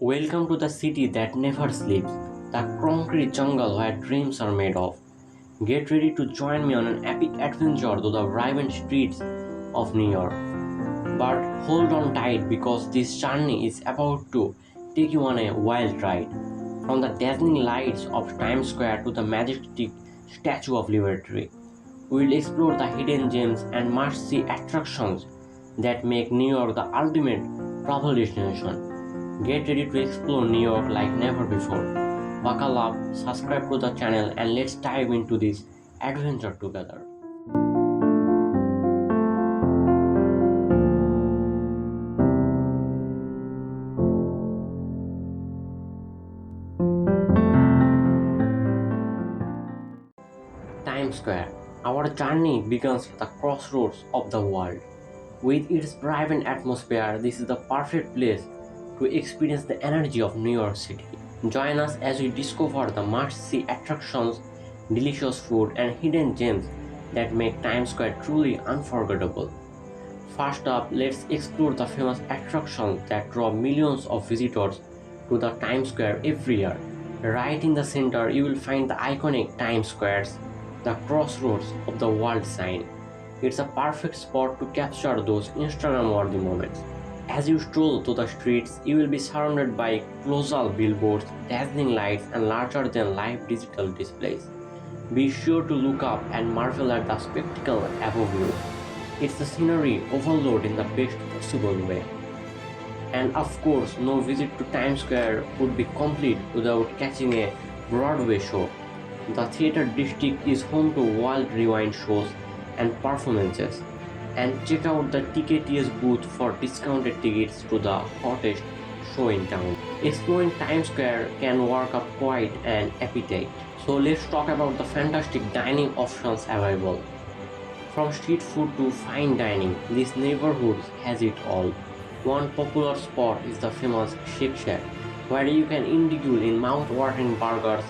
Welcome to the city that never sleeps, the concrete jungle where dreams are made of. Get ready to join me on an epic adventure through the vibrant streets of New York. But hold on tight because this journey is about to take you on a wild ride. From the dazzling lights of Times Square to the majestic Statue of Liberty, we will explore the hidden gems and must-see attractions that make New York the ultimate travel destination. Get ready to explore New York like never before. Buckle up, subscribe to the channel, and let's dive into this adventure together. Times Square. Our journey begins at the crossroads of the world. With its vibrant atmosphere, this is the perfect place to experience the energy of New York City. Join us as we discover the must-see attractions, delicious food, and hidden gems that make Times Square truly unforgettable. First up, let's explore the famous attractions that draw millions of visitors to the Times Square every year. Right in the center, you will find the iconic Times Squares, the crossroads of the world sign. It's a perfect spot to capture those Instagram-worthy moments. As you stroll through the streets, you will be surrounded by colossal billboards, dazzling lights, and larger-than-life digital displays. Be sure to look up and marvel at the spectacle above you. It's the scenery overload in the best possible way. And of course, no visit to Times Square would be complete without catching a Broadway show. The theater district is home to wild rewind shows and performances. And check out the Ticket's booth for discounted tickets to the hottest show in town. Exploring Times Square can work up quite an appetite. So let's talk about the fantastic dining options available. From street food to fine dining, this neighborhood has it all. One popular spot is the famous Shake Shack, where you can indulge in mouth-watering burgers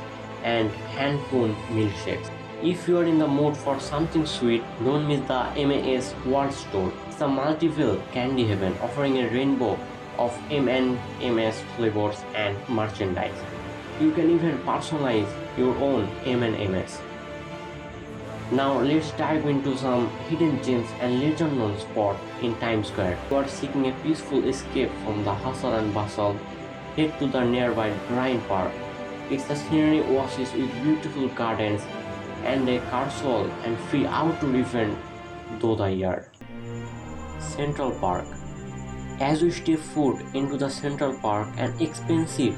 and hand-pulled milkshakes. If you are in the mood for something sweet, don't miss the M&M's World Store. It's a multi-fill candy heaven offering a rainbow of M&M's flavors and merchandise. You can even personalize your own M&M's. Now let's dive into some hidden gems and lesser-known spots in Times Square. If you are seeking a peaceful escape from the hustle and bustle, head to the nearby Bryant Park. It's a scenery oasis with beautiful gardens and a carousel and free outdoor event through the year. Central Park. As we step foot into the Central Park, an expensive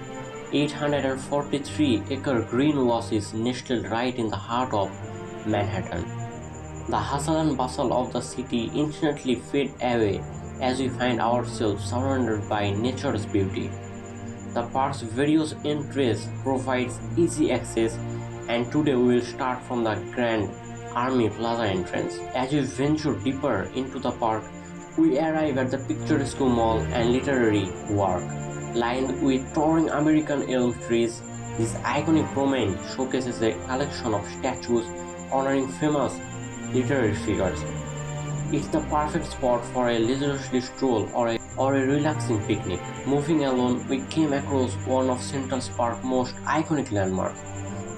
843-acre green oasis nestled right in the heart of Manhattan. The hustle and bustle of the city instantly fade away as we find ourselves surrounded by nature's beauty. The park's various entries provides easy access, and today we will start from the Grand Army Plaza entrance. As we venture deeper into the park, we arrive at the picturesque mall and literary walk. Lined with towering American elm trees, this iconic promenade showcases a collection of statues honoring famous literary figures. It's the perfect spot for a leisurely stroll or a relaxing picnic. Moving along, we came across one of Central Park's most iconic landmarks,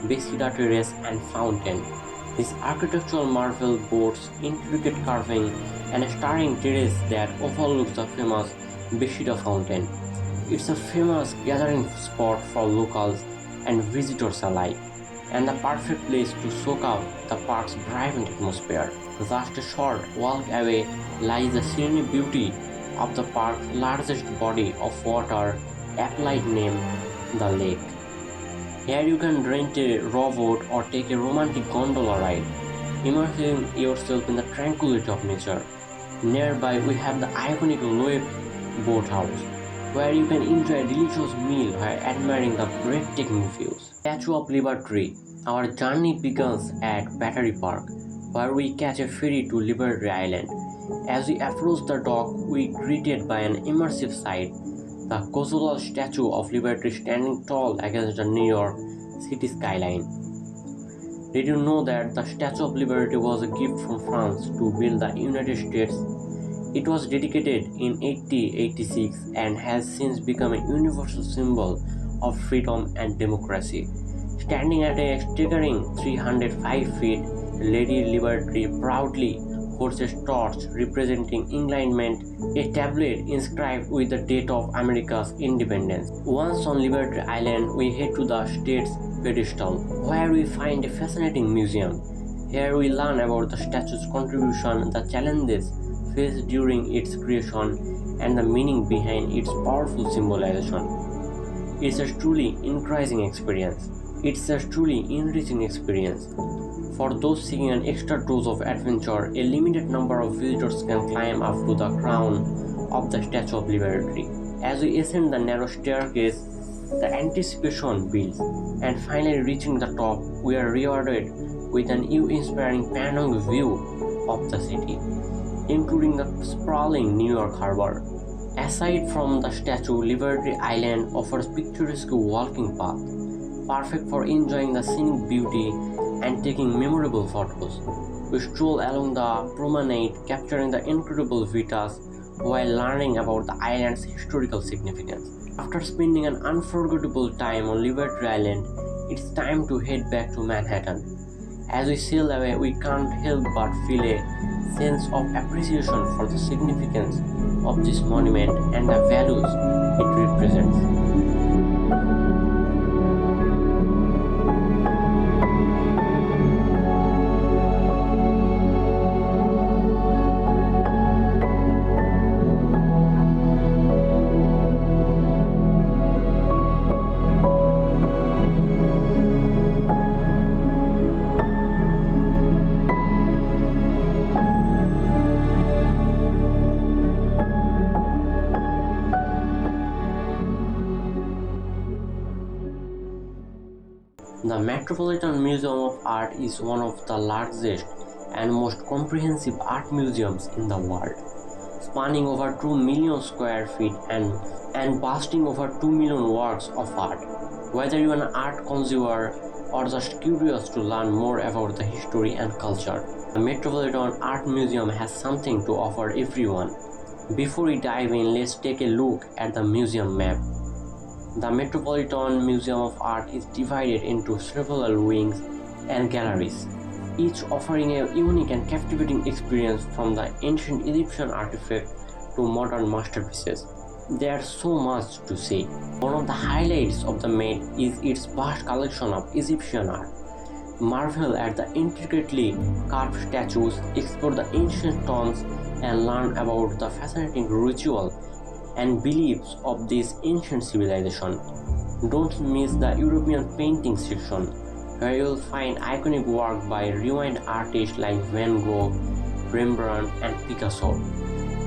Bethesda Terrace and Fountain. This architectural marvel boasts intricate carving and a stunning terrace that overlooks the famous Bethesda Fountain. It's a famous gathering spot for locals and visitors alike, and the perfect place to soak up the park's vibrant atmosphere. Just a short walk away lies the serene beauty of the park's largest body of water, aptly named the lake. Here you can rent a rowboat or take a romantic gondola ride, immersing yourself in the tranquility of nature. Nearby we have the iconic Loeb Boathouse, where you can enjoy a delicious meal while admiring the breathtaking views. Statue of Liberty. Our journey begins at Battery Park, where we catch a ferry to Liberty Island. As we approach the dock, we are greeted by an immersive sight, the colossal Statue of Liberty standing tall against the New York City skyline. Did you know that the Statue of Liberty was a gift from France to build the United States It was dedicated in 1886 and has since become a universal symbol of freedom and democracy. Standing at a staggering 305 feet, Lady Liberty proudly holds a torch representing England, a tablet inscribed with the date of America's independence. Once on Liberty Island, we head to the state's pedestal, where we find a fascinating museum. Here we learn about the statue's contribution, the challenges faced during its creation, and the meaning behind its powerful symbolization. It's a truly enriching experience. For those seeking an extra dose of adventure, a limited number of visitors can climb up to the crown of the Statue of Liberty. As we ascend the narrow staircase, the anticipation builds, and finally reaching the top, we are rewarded with an awe-inspiring panoramic view of the city, including the sprawling New York Harbor. Aside from the statue, Liberty Island offers picturesque walking path, perfect for enjoying the scenic beauty and taking memorable photos. We stroll along the promenade, capturing the incredible vistas while learning about the island's historical significance. After spending an unforgettable time on Liberty Island, it's time to head back to Manhattan. As we sail away, we can't help but feel a sense of appreciation for the significance of this monument and the values it represents. The Metropolitan Museum of Art is one of the largest and most comprehensive art museums in the world, spanning over 2 million square feet and boasting over 2 million works of art. Whether you're an art connoisseur or just curious to learn more about the history and culture, the Metropolitan Art Museum has something to offer everyone. Before we dive in, let's take a look at the museum map. The Metropolitan Museum of Art is divided into several wings and galleries, each offering a unique and captivating experience from the ancient Egyptian artifacts to modern masterpieces. There's so much to say. One of the highlights of the Met is its vast collection of Egyptian art. Marvel at the intricately carved statues, explore the ancient tombs, and learn about the fascinating ritual and beliefs of this ancient civilization. Don't miss the European painting section, where you'll find iconic work by renowned artists like Van Gogh, Rembrandt, and Picasso.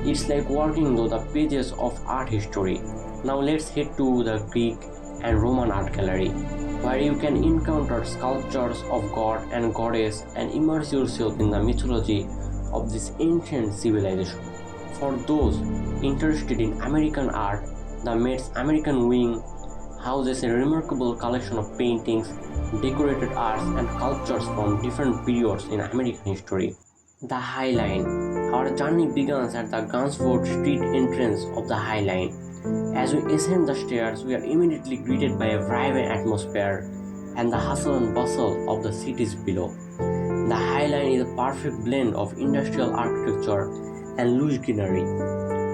It's like walking through the pages of art history. Now let's head to the Greek and Roman art gallery, where you can encounter sculptures of god and goddess and immerse yourself in the mythology of this ancient civilization. For those interested in American art, the Met's American Wing houses a remarkable collection of paintings, decorated arts, and sculptures from different periods in American history. The High Line. Our journey begins at the Gunsford Street entrance of the High Line. As we ascend the stairs, we are immediately greeted by a vibrant atmosphere and the hustle and bustle of the cities below. The High Line is a perfect blend of industrial architecture and lush greenery,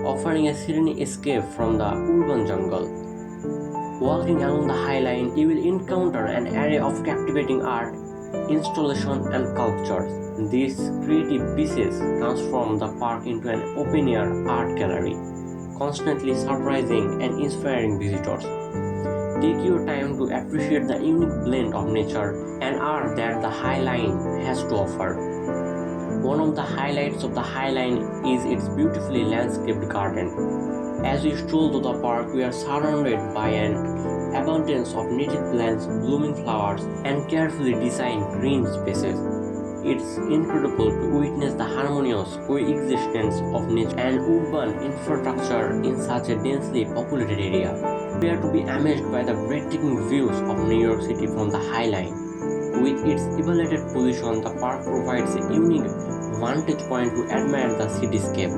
offering a serene escape from the urban jungle. Walking along the High Line, you will encounter an array of captivating art, installations, and sculptures. These creative pieces transform the park into an open-air art gallery, constantly surprising and inspiring visitors. Take your time to appreciate the unique blend of nature and art that the High Line has to offer. One of the highlights of the High Line is its beautifully landscaped garden. As we stroll through the park, we are surrounded by an abundance of native plants, blooming flowers, and carefully designed green spaces. It's incredible to witness the harmonious coexistence of nature and urban infrastructure in such a densely populated area. We are to be amazed by the breathtaking views of New York City from the High Line. With its elevated position, the park provides a unique vantage point to admire the cityscape.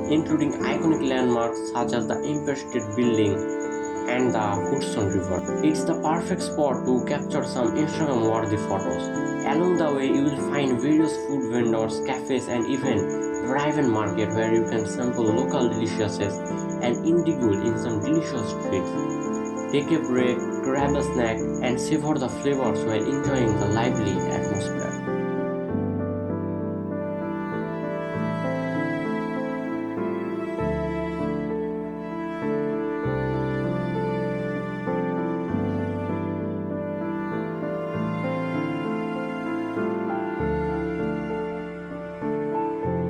including iconic landmarks such as the Empire State Building and the Hudson River. It's the perfect spot to capture some Instagram-worthy photos. Along the way, you will find various food vendors, cafes, and even vibrant market where you can sample local deliciouses and indulge in some delicious treats. Take a break, grab a snack, and savor the flavors while enjoying the lively atmosphere.